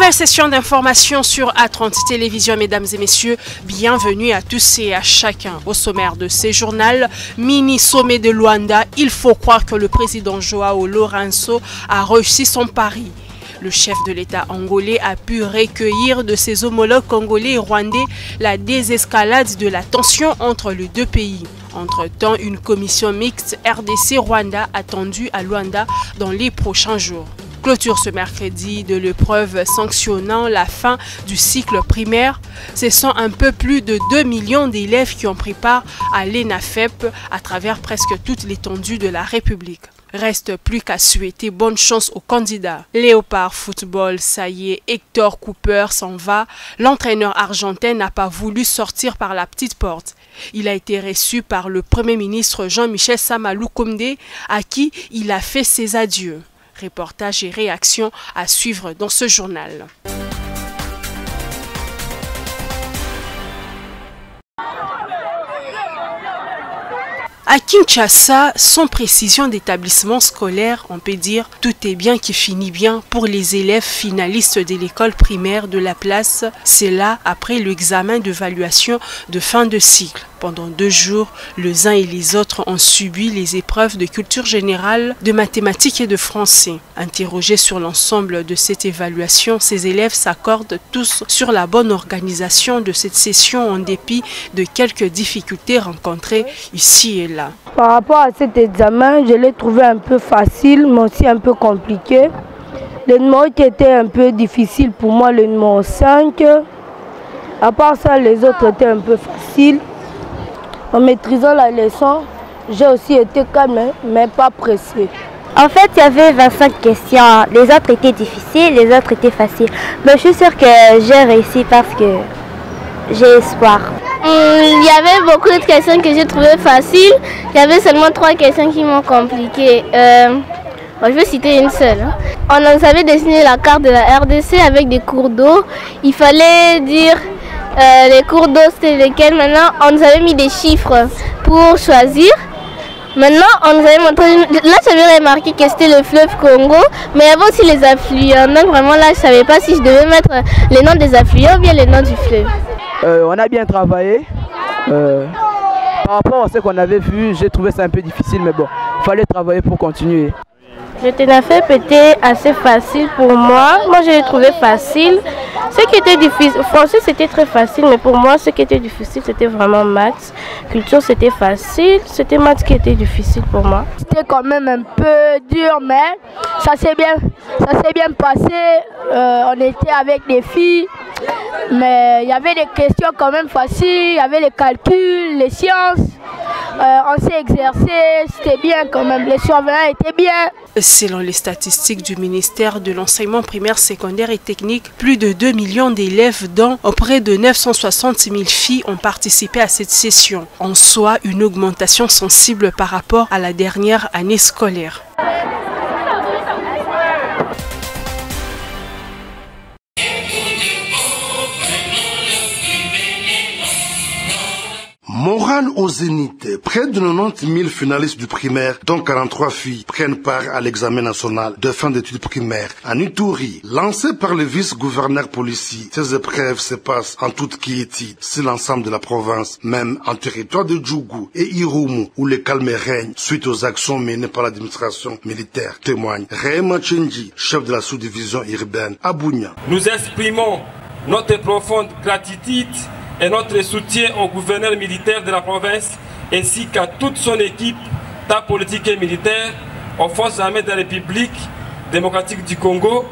Nouvelle session d'information sur A30 Télévision, mesdames et messieurs. Bienvenue à tous et à chacun. Au sommaire de ces journaux, mini sommet de Luanda, il faut croire que le président Joao Lourenço a réussi son pari. Le chef de l'État angolais a pu recueillir de ses homologues congolais et rwandais la désescalade de la tension entre les deux pays. Entre-temps, une commission mixte RDC-Rwanda attendue à Luanda dans les prochains jours. Clôture ce mercredi de l'épreuve sanctionnant la fin du cycle primaire. Ce sont un peu plus de 2 millions d'élèves qui ont pris part à l'ENAFEP à travers presque toute l'étendue de la République. Reste plus qu'à souhaiter bonne chance aux candidats. Léopard Football, ça y est, Hector Cooper s'en va. L'entraîneur argentin n'a pas voulu sortir par la petite porte. Il a été reçu par le Premier ministre Jean-Michel Sama Lukonde, à qui il a fait ses adieux. Reportages et réactions à suivre dans ce journal. À Kinshasa, sans précision d'établissement scolaire, on peut dire tout est bien qui finit bien pour les élèves finalistes de l'école primaire de la place. C'est là après l'examen d'évaluation de fin de cycle. Pendant 2 jours, les uns et les autres ont subi les épreuves de culture générale, de mathématiques et de français. Interrogés sur l'ensemble de cette évaluation, ces élèves s'accordent tous sur la bonne organisation de cette session en dépit de quelques difficultés rencontrées ici et là. Par rapport à cet examen, je l'ai trouvé un peu facile, mais aussi un peu compliqué. Le numéro qui était un peu difficile pour moi, le numéro 5. À part ça, les autres étaient un peu faciles. En maîtrisant la leçon, j'ai aussi été calme, mais pas pressé. En fait, il y avait 25 questions. Les autres étaient difficiles, les autres étaient faciles. Mais je suis sûre que j'ai réussi parce que j'ai espoir. Il y avait beaucoup de questions que j'ai trouvées faciles. Il y avait seulement 3 questions qui m'ont compliqué. Je vais citer une seule. On nous avait dessiné la carte de la RDC avec des cours d'eau. Il fallait dire les cours d'eau c'était lesquels. Maintenant, on nous avait mis des chiffres pour choisir. Maintenant, on nous avait montré. Là, j'avais remarqué que c'était le fleuve Congo, mais il y avait aussi les affluents. Donc, vraiment, là, je ne savais pas si je devais mettre les noms des affluents ou bien les noms du fleuve. On a bien travaillé. Par rapport à ce qu'on avait vu, j'ai trouvé ça un peu difficile, mais bon, il fallait travailler pour continuer. Le TENAFEP était assez facile pour moi. Moi, je l'ai trouvé facile. Ce qui était difficile, français c'était très facile, mais pour moi, ce qui était difficile, c'était vraiment maths. Culture, c'était facile. C'était maths qui était difficile pour moi. C'était quand même un peu dur, mais ça s'est bien passé. On était avec des filles, mais il y avait des questions quand même faciles. Il y avait les calculs, les sciences. On s'est exercé, c'était bien quand même. Les surveillants étaient bien. Selon les statistiques du ministère de l'enseignement primaire, secondaire et technique, plus de 2 millions d'élèves, dont près de 960 000 filles, ont participé à cette session. En soi, une augmentation sensible par rapport à la dernière année scolaire. Morale au zénith, près de 90 000 finalistes du primaire, dont 43 filles, prennent part à l'examen national de fin d'études primaires à Ituri. Lancé par le vice-gouverneur policier, ces épreuves se passent en toute quiétude sur l'ensemble de la province, même en territoire de Djougou et Irumu, où le calme règne suite aux actions menées par l'administration militaire, témoigne Réma Tchenji, chef de la sous-division urbaine à Bunia. Nous exprimons notre profonde gratitude et notre soutien au gouverneur militaire de la province ainsi qu'à toute son équipe, tant politique et militaire, aux forces armées de la République démocratique du Congo,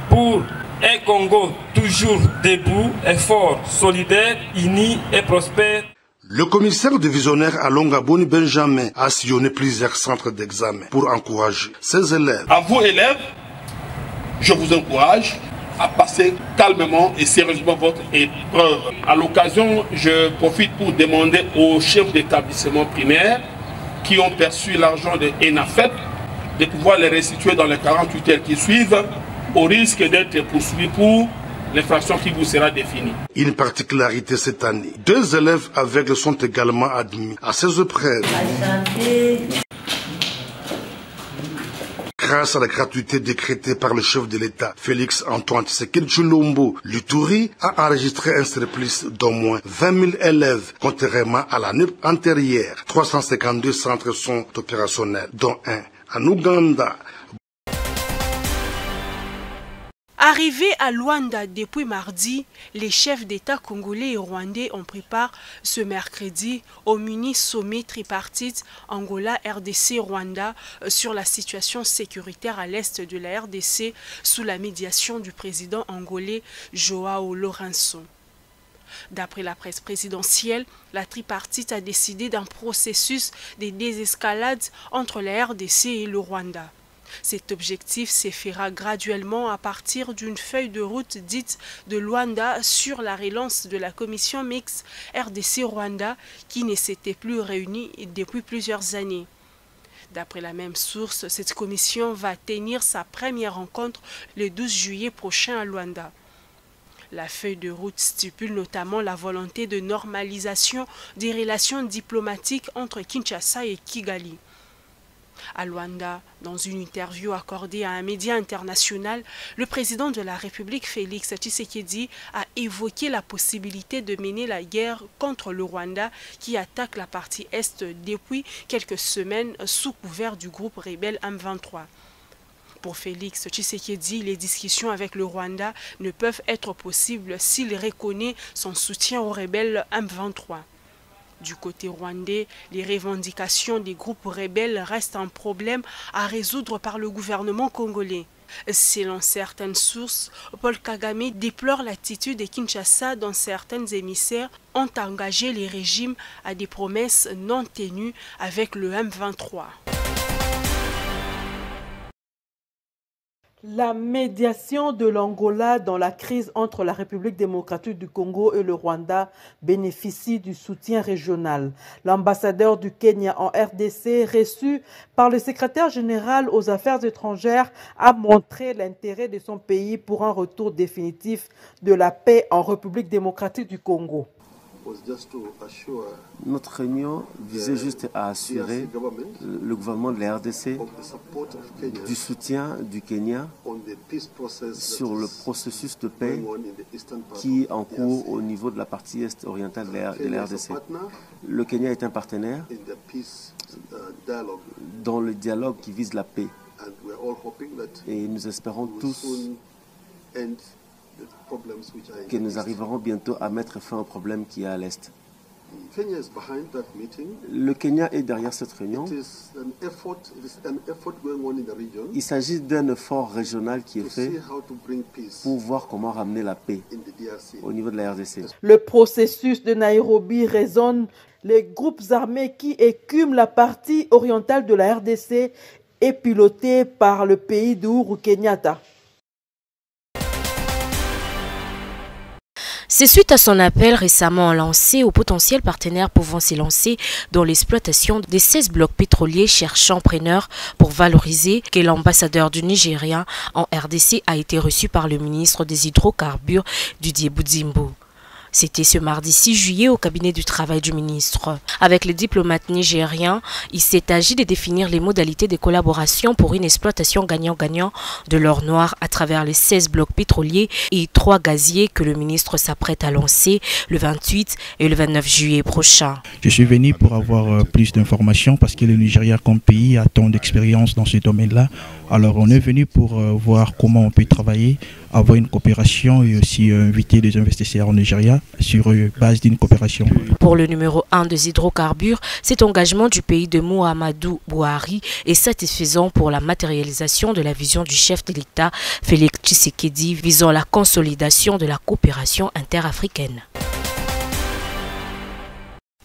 pour un Congo toujours debout, et fort, solidaire, uni et prospère. Le commissaire divisionnaire à Longaboni Benjamin a sillonné plusieurs centres d'examen pour encourager ses élèves. À vous élèves, je vous encourage à passer calmement et sérieusement votre épreuve. À l'occasion, je profite pour demander aux chefs d'établissement primaire qui ont perçu l'argent de ENAFEP de pouvoir les restituer dans les 48 heures qui suivent, au risque d'être poursuivis pour l'infraction qui vous sera définie. Une particularité cette année, 2 élèves aveugles sont également admis à ces épreuves. Grâce à la gratuité décrétée par le chef de l'État, Félix Antoine Tshisekedi Tshilombo, l'Ituri a enregistré un surplus d'au moins 20 000 élèves, contrairement à l'année antérieure. 352 centres sont opérationnels, dont un en Ouganda. Arrivés à Luanda depuis mardi, les chefs d'État congolais et rwandais ont pris part ce mercredi au mini-sommet tripartite Angola-RDC-Rwanda sur la situation sécuritaire à l'est de la RDC sous la médiation du président angolais Joao Lourenço. D'après la presse présidentielle, la tripartite a décidé d'un processus de désescalade entre la RDC et le Rwanda. Cet objectif s'effera graduellement à partir d'une feuille de route dite de Luanda sur la relance de la commission mixte RDC-Rwanda qui ne s'était plus réunie depuis plusieurs années. D'après la même source, cette commission va tenir sa première rencontre le 12 juillet prochain à Luanda. La feuille de route stipule notamment la volonté de normalisation des relations diplomatiques entre Kinshasa et Kigali. À Luanda, dans une interview accordée à un média international, le président de la République, Félix Tshisekedi, a évoqué la possibilité de mener la guerre contre le Rwanda qui attaque la partie est depuis quelques semaines sous couvert du groupe rebelle M23. Pour Félix Tshisekedi, les discussions avec le Rwanda ne peuvent être possibles s'il reconnaît son soutien aux rebelles M23. Du côté rwandais, les revendications des groupes rebelles restent un problème à résoudre par le gouvernement congolais. Selon certaines sources, Paul Kagame déplore l'attitude de Kinshasa dont certains émissaires ont engagé les régimes à des promesses non tenues avec le M23. La médiation de l'Angola dans la crise entre la République démocratique du Congo et le Rwanda bénéficie du soutien régional. L'ambassadeur du Kenya en RDC, reçu par le secrétaire général aux Affaires étrangères, a montré l'intérêt de son pays pour un retour définitif de la paix en République démocratique du Congo. Notre réunion visait juste à assurer le gouvernement de la RDC du soutien du Kenya sur le processus de paix qui est en cours au niveau de la partie est-orientale de la RDC. Le Kenya est un partenaire dans le dialogue qui vise la paix. Et nous espérons tous que nous arriverons bientôt à mettre fin au problème qui est à l'Est. Le Kenya est derrière cette réunion. Il s'agit d'un effort régional qui est fait pour voir comment ramener la paix au niveau de la RDC. Le processus de Nairobi résonne. Les groupes armés qui écument la partie orientale de la RDC est piloté par le pays d'Ouru Kenyatta. C'est suite à son appel récemment lancé aux potentiels partenaires pouvant s'y lancer dans l'exploitation des 16 blocs pétroliers cherchant preneurs pour valoriser que l'ambassadeur du Nigeria en RDC a été reçu par le ministre des Hydrocarbures Didier Budimbu. C'était ce mardi 6 juillet au cabinet du travail du ministre. Avec les diplomates nigériens, il s'est agi de définir les modalités de collaboration pour une exploitation gagnant-gagnant de l'or noir à travers les 16 blocs pétroliers et 3 gaziers que le ministre s'apprête à lancer le 28 et le 29 juillet prochain. Je suis venu pour avoir plus d'informations parce que le Nigeria comme pays a tant d'expérience dans ce domaine-là. Alors on est venu pour voir comment on peut travailler, avoir une coopération et aussi inviter des investisseurs au Nigeria sur base d'une coopération. Pour le numéro 1 des hydrocarbures, cet engagement du pays de Muhammadu Buhari est satisfaisant pour la matérialisation de la vision du chef de l'État, Félix Tshisekedi, visant la consolidation de la coopération interafricaine.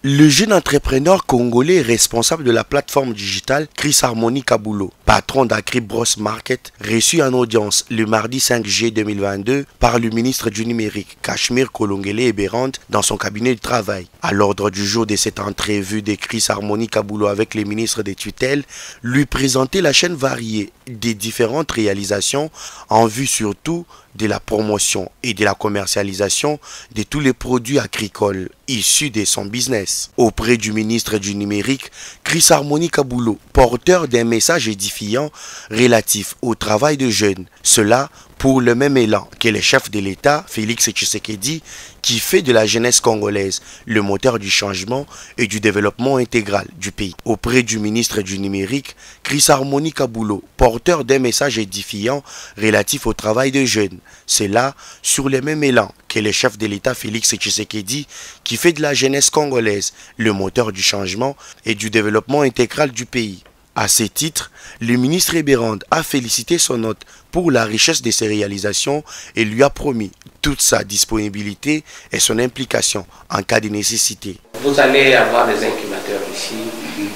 Le jeune entrepreneur congolais responsable de la plateforme digitale Chris Harmony Kabulo, patron d'Agri Bros Market, reçu en audience le mardi 5 juillet 2022 par le ministre du numérique Cachemire Kolongele Eberand dans son cabinet de travail. À l'ordre du jour de cette entrevue de Chris Harmony Kabulo avec les ministres des tutelles, lui présenter la chaîne variée des différentes réalisations en vue surtout de la promotion et de la commercialisation de tous les produits agricoles issus de son business. Auprès du ministre du Numérique, Chris Harmony Kabulo, porteur d'un message édifiant relatif au travail de jeunes. Cela pour le même élan que le chef de l'État, Félix Tshisekedi, qui fait de la jeunesse congolaise le moteur du changement et du développement intégral du pays. Auprès du ministre du Numérique, Chris Harmony Kabulo, porteur d'un message édifiant relatif au travail de jeunes. C'est là sur le même élan que le chef de l'État, Félix Tshisekedi, qui fait de la jeunesse congolaise le moteur du changement et du développement intégral du pays. À ce titre, le ministre Eberand a félicité son hôte pour la richesse de ses réalisations et lui a promis toute sa disponibilité et son implication en cas de nécessité. Vous allez avoir des incubateurs ici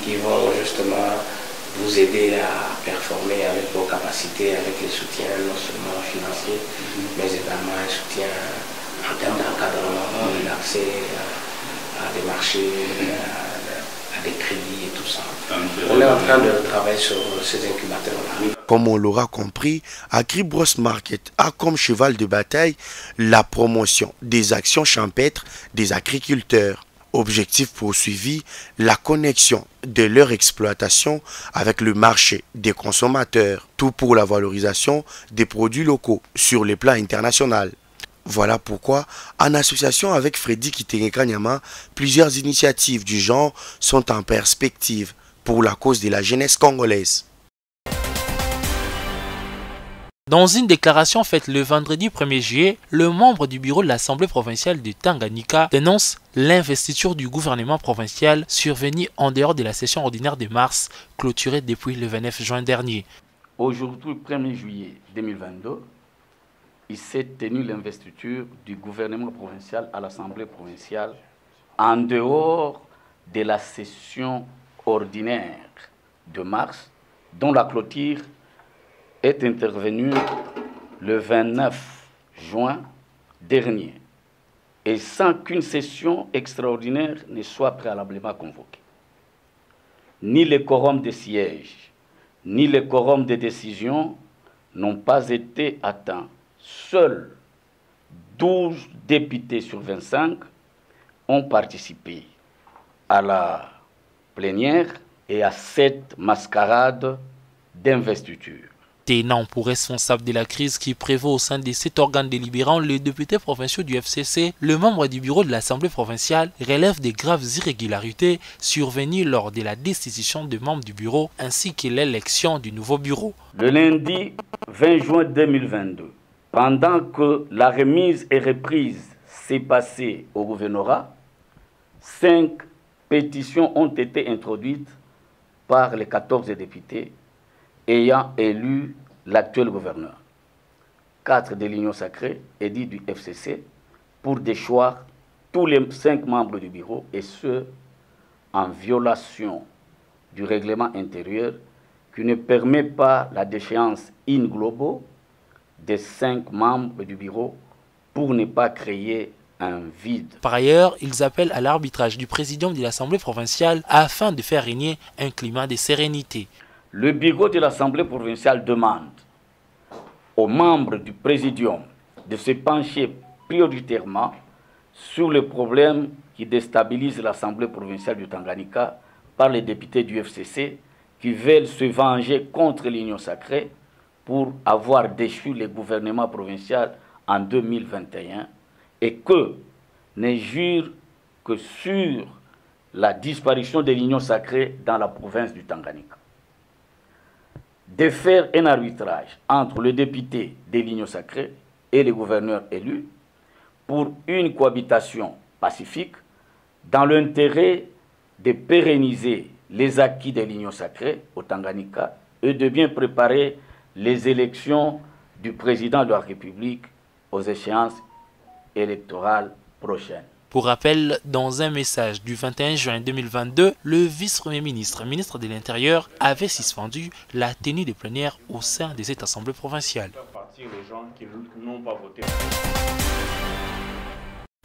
qui vont justement vous aider à performer avec vos capacités, avec les soutiens non seulement financiers, mais également un soutien en termes d'encadrement, l'accès à des marchés, à des crédits et tout ça. On est en train de travailler sur ces incubateurs-là. Comme on l'aura compris, AgriBros Market a comme cheval de bataille la promotion des actions champêtres des agriculteurs. Objectif poursuivi, la connexion de leur exploitation avec le marché des consommateurs, tout pour la valorisation des produits locaux sur le plan international. Voilà pourquoi, en association avec Freddy Kitenekanyama, plusieurs initiatives du genre sont en perspective pour la cause de la jeunesse congolaise. Dans une déclaration faite le vendredi 1er juillet, le membre du bureau de l'Assemblée provinciale de Tanganyika dénonce l'investiture du gouvernement provincial survenue en dehors de la session ordinaire de mars, clôturée depuis le 29 juin dernier. Aujourd'hui, 1er juillet 2022, il s'est tenu l'investiture du gouvernement provincial à l'Assemblée provinciale en dehors de la session ordinaire de mars, dont la clôture est intervenue le 29 juin dernier, et sans qu'une session extraordinaire ne soit préalablement convoquée. Ni le quorum de sièges, ni le quorum de décision n'ont pas été atteints. Seuls 12 députés sur 25 ont participé à la plénière et à cette mascarade d'investiture. Tenant pour responsable de la crise qui prévaut au sein de cet organe délibérant, les députés provinciaux du FCC, le membre du bureau de l'Assemblée provinciale relève des graves irrégularités survenues lors de la destitution des membres du bureau ainsi que l'élection du nouveau bureau. Le lundi 20 juin 2022, pendant que la remise et reprise s'est passée au gouvernorat, 5 pétitions ont été introduites par les 14 députés ayant élu l'actuel gouverneur. 4 de l'Union sacrée et 10 du FCC pour déchoir tous les 5 membres du bureau, et ce, en violation du règlement intérieur qui ne permet pas la déchéance in globo des 5 membres du bureau pour ne pas créer un vide. Par ailleurs, ils appellent à l'arbitrage du président de l'Assemblée provinciale afin de faire régner un climat de sérénité. Le bureau de l'Assemblée provinciale demande aux membres du présidium de se pencher prioritairement sur les problèmes qui déstabilisent l'Assemblée provinciale du Tanganyika par les députés du FCC qui veulent se venger contre l'Union sacrée pour avoir déchu le gouvernement provincial en 2021 et que ne jure que sur la disparition de l'Union sacrée dans la province du Tanganyika. De faire un arbitrage entre le député de l'Union sacrée et le gouverneur élu pour une cohabitation pacifique dans l'intérêt de pérenniser les acquis de l'Union sacrée au Tanganyika et de bien préparer les élections du président de la République aux échéances électorales prochaines. Pour rappel, dans un message du 21 juin 2022, le vice-premier ministre, ministre de l'Intérieur, avait suspendu la tenue des plénières au sein de cette assemblée provinciale.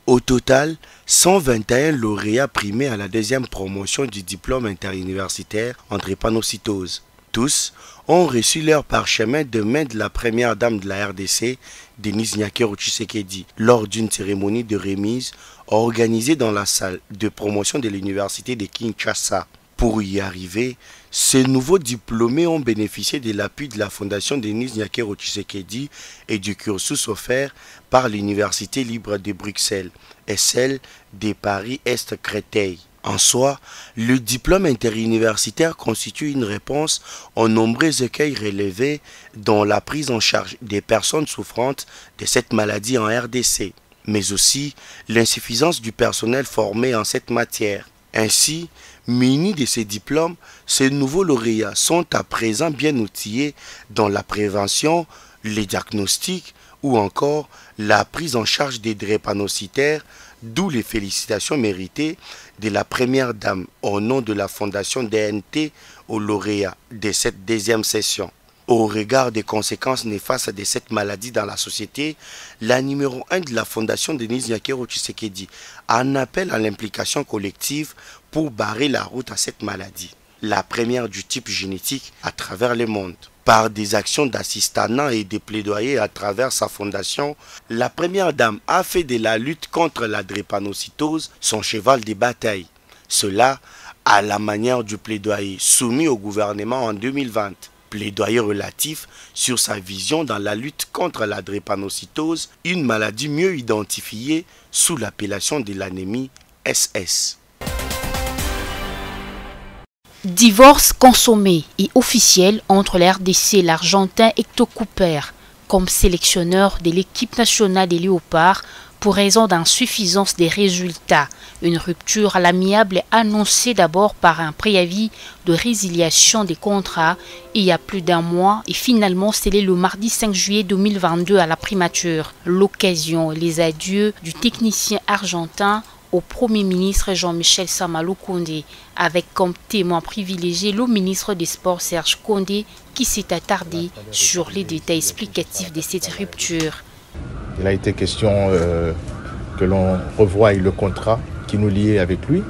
Au total, 121 lauréats primés à la 2e promotion du diplôme interuniversitaire en drépanocytose. Tous ont reçu leur parchemin de main de la première dame de la RDC, Denise Nyakero Tshisekedi, lors d'une cérémonie de remise organisée dans la salle de promotion de l'université de Kinshasa. Pour y arriver, ces nouveaux diplômés ont bénéficié de l'appui de la fondation Denise Nyakero Tshisekedi et du cursus offert par l'Université libre de Bruxelles et celle de Paris-Est-Créteil. En soi, le diplôme interuniversitaire constitue une réponse aux nombreux écueils relevés dans la prise en charge des personnes souffrantes de cette maladie en RDC, mais aussi l'insuffisance du personnel formé en cette matière. Ainsi, munis de ces diplômes, ces nouveaux lauréats sont à présent bien outillés dans la prévention, les diagnostics ou encore la prise en charge des drépanocytaires, d'où les félicitations méritées de la première dame au nom de la fondation DNT aux lauréats de cette deuxième session. Au regard des conséquences néfastes de cette maladie dans la société, la numéro 1 de la fondation Denise Nyakero Tshisekedi en appelle à l'implication collective pour barrer la route à cette maladie, la première du type génétique à travers le monde. Par des actions d'assistanat et des plaidoyers à travers sa fondation, la première dame a fait de la lutte contre la drépanocytose son cheval de bataille. Cela à la manière du plaidoyer soumis au gouvernement en 2020. Plaidoyer relatif sur sa vision dans la lutte contre la drépanocytose, une maladie mieux identifiée sous l'appellation de l'anémie SS. Divorce consommé et officiel entre la RDC et l'Argentin Hector Cooper comme sélectionneur de l'équipe nationale des Léopards pour raison d'insuffisance des résultats. Une rupture à l'amiable est annoncée d'abord par un préavis de résiliation des contrats il y a plus d'un mois et finalement scellé le mardi 5 juillet 2022 à la primature. L'occasion, les adieux du technicien argentin au Premier ministre Jean-Michel Sama Lukonde, avec comme témoin privilégié le ministre des Sports Serge Condé qui s'est attardé sur les détails explicatifs de cette rupture. Il a été question que l'on revoie le contrat qui nous liait avec lui.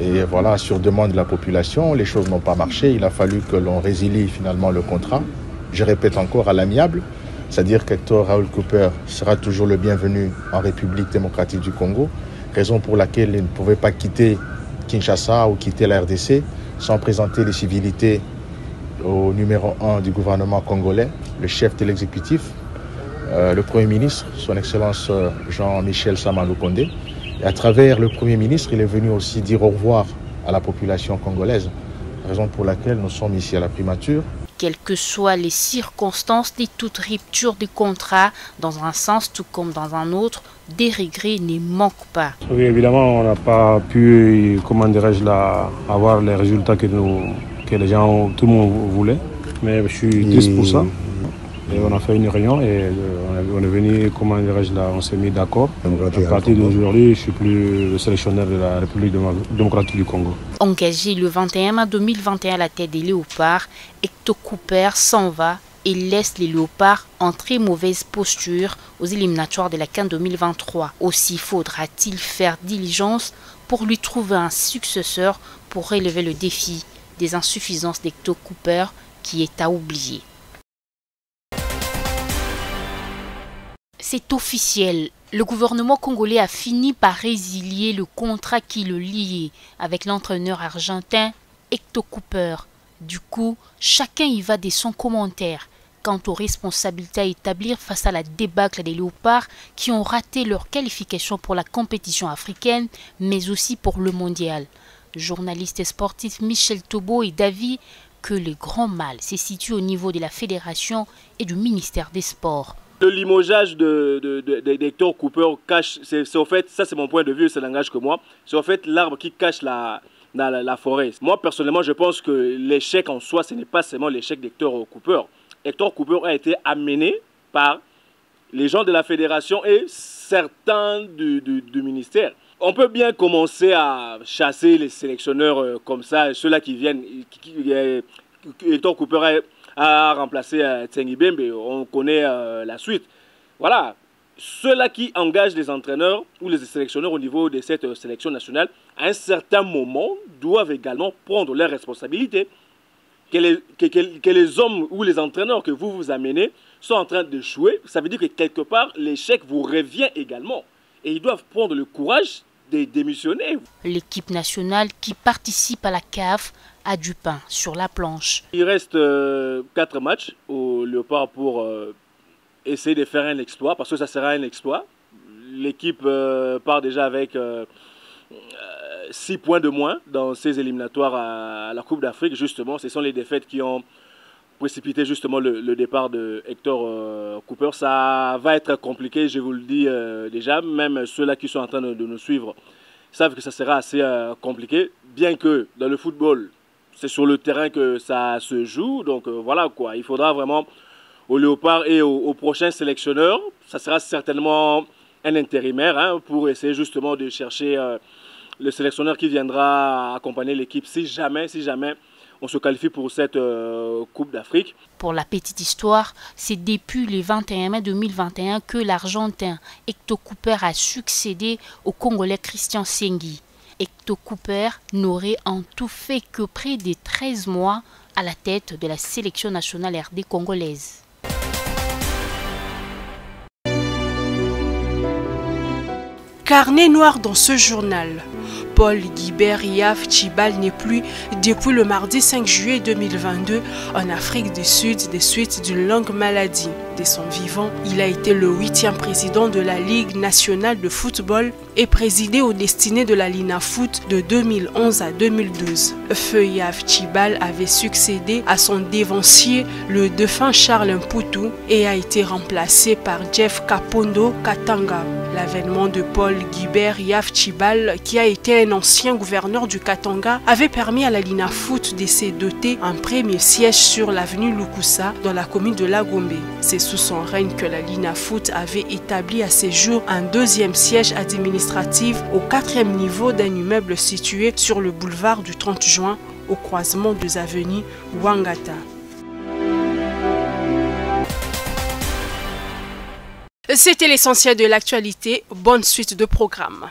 Et voilà, sur demande de la population, les choses n'ont pas marché. Il a fallu que l'on résilie finalement le contrat. Je répète encore à l'amiable, c'est-à-dire qu'Hector Raoul Cooper sera toujours le bienvenu en République démocratique du Congo. Raison pour laquelle il ne pouvait pas quitter Kinshasa ou quitter la RDC sans présenter les civilités au numéro 1 du gouvernement congolais, le chef de l'exécutif, le Premier ministre, son Excellence Jean-Michel Sama Lukonde. Et à travers le Premier ministre, il est venu aussi dire au revoir à la population congolaise, raison pour laquelle nous sommes ici à la primature. Quelles que soient les circonstances de toute rupture de contrat, dans un sens tout comme dans un autre, des regrets ne manquent pas. Oui, évidemment, on n'a pas pu, comment dirais-je, avoir les résultats que les gens, tout le monde voulait. Mais je suis triste pour ça. Et on a fait une réunion et on est venu, comment dirais-je, là, on s'est mis d'accord. À partir d'aujourd'hui, je ne suis plus le sélectionneur de la République démocratique du Congo. Engagé le 21 mai 2021 à la tête des Léopards, Hector Cooper s'en va et laisse les Léopards en très mauvaise posture aux éliminatoires de la CAN 2023. Aussi faudra-t-il faire diligence pour lui trouver un successeur pour relever le défi des insuffisances d'Hector Cooper qui est à oublier. C'est officiel, le gouvernement congolais a fini par résilier le contrat qui le liait avec l'entraîneur argentin Hector Cooper. Du coup, chacun y va de son commentaire quant aux responsabilités à établir face à la débâcle des Léopards qui ont raté leur qualification pour la compétition africaine, mais aussi pour le mondial. Journaliste sportif Michel Tobo est d'avis que le grand mal se situe au niveau de la fédération et du ministère des Sports. Le limogeage d'Hector Cooper cache, c'est en fait, ça c'est mon point de vue, ça n'engage que moi, c'est en fait l'arbre qui cache la forêt. Moi personnellement je pense que l'échec en soi, ce n'est pas seulement l'échec d'Hector Cooper. Hector Cooper a été amené par les gens de la fédération et certains du ministère. On peut bien commencer à chasser les sélectionneurs comme ça, ceux-là qui viennent, Hector Cooper a remplacé Tsengi Bembe, on connaît la suite. Voilà, ceux-là qui engagent les entraîneurs ou les sélectionneurs au niveau de cette sélection nationale, à un certain moment, doivent également prendre leurs responsabilités. que les hommes ou les entraîneurs que vous amenez sont en train de jouer, ça veut dire que quelque part, l'échec vous revient également. Et ils doivent prendre le courage de démissionner. L'équipe nationale qui participe à la CAF a du pain sur la planche. Il reste 4 matchs au Léopard pour essayer de faire un exploit, parce que ça sera un exploit. L'équipe part déjà avec 6 points de moins dans ces éliminatoires à la Coupe d'Afrique. Justement, ce sont les défaites qui ont précipité justement le départ de Hector Cooper. Ça va être compliqué, je vous le dis déjà. Même ceux-là qui sont en train de nous suivre savent que ça sera assez compliqué. Bien que dans le football, c'est sur le terrain que ça se joue. Donc voilà quoi, il faudra vraiment au Léopard et au prochain sélectionneur, ça sera certainement un intérimaire pour essayer justement de chercher le sélectionneur qui viendra accompagner l'équipe si jamais on se qualifie pour cette Coupe d'Afrique. Pour la petite histoire, c'est depuis le 21 mai 2021 que l'Argentin Hector Cooper a succédé au Congolais Christian Sengi. Hector Cooper n'aurait en tout fait que près de 13 mois à la tête de la sélection nationale RD congolaise. Carnet noir dans ce journal. Paul Guibert Yav Tchibal n'est plus depuis le mardi 5 juillet 2022 en Afrique du Sud des suites d'une longue maladie. De son vivant, il a été le 8e président de la Ligue nationale de football et présidé aux destinées de la Linafoot de 2011 à 2012. Feu Yav Tchibal avait succédé à son dévancier, le défunt Charles Mputu, et a été remplacé par Jeff Kapondo Katanga. L'avènement de Paul Guibert Yav Tchibal, qui a été un ancien gouverneur du Katanga, avait permis à la Linafoot de se doter un premier siège sur l'avenue Lukusa dans la commune de Lagombe. C'est sous son règne que la Linafoot avait établi à ses jours un 2e siège administratif au 4e niveau d'un immeuble situé sur le boulevard du 30 juin au croisement des avenues Wangata. C'était l'essentiel de l'actualité. Bonne suite de programme.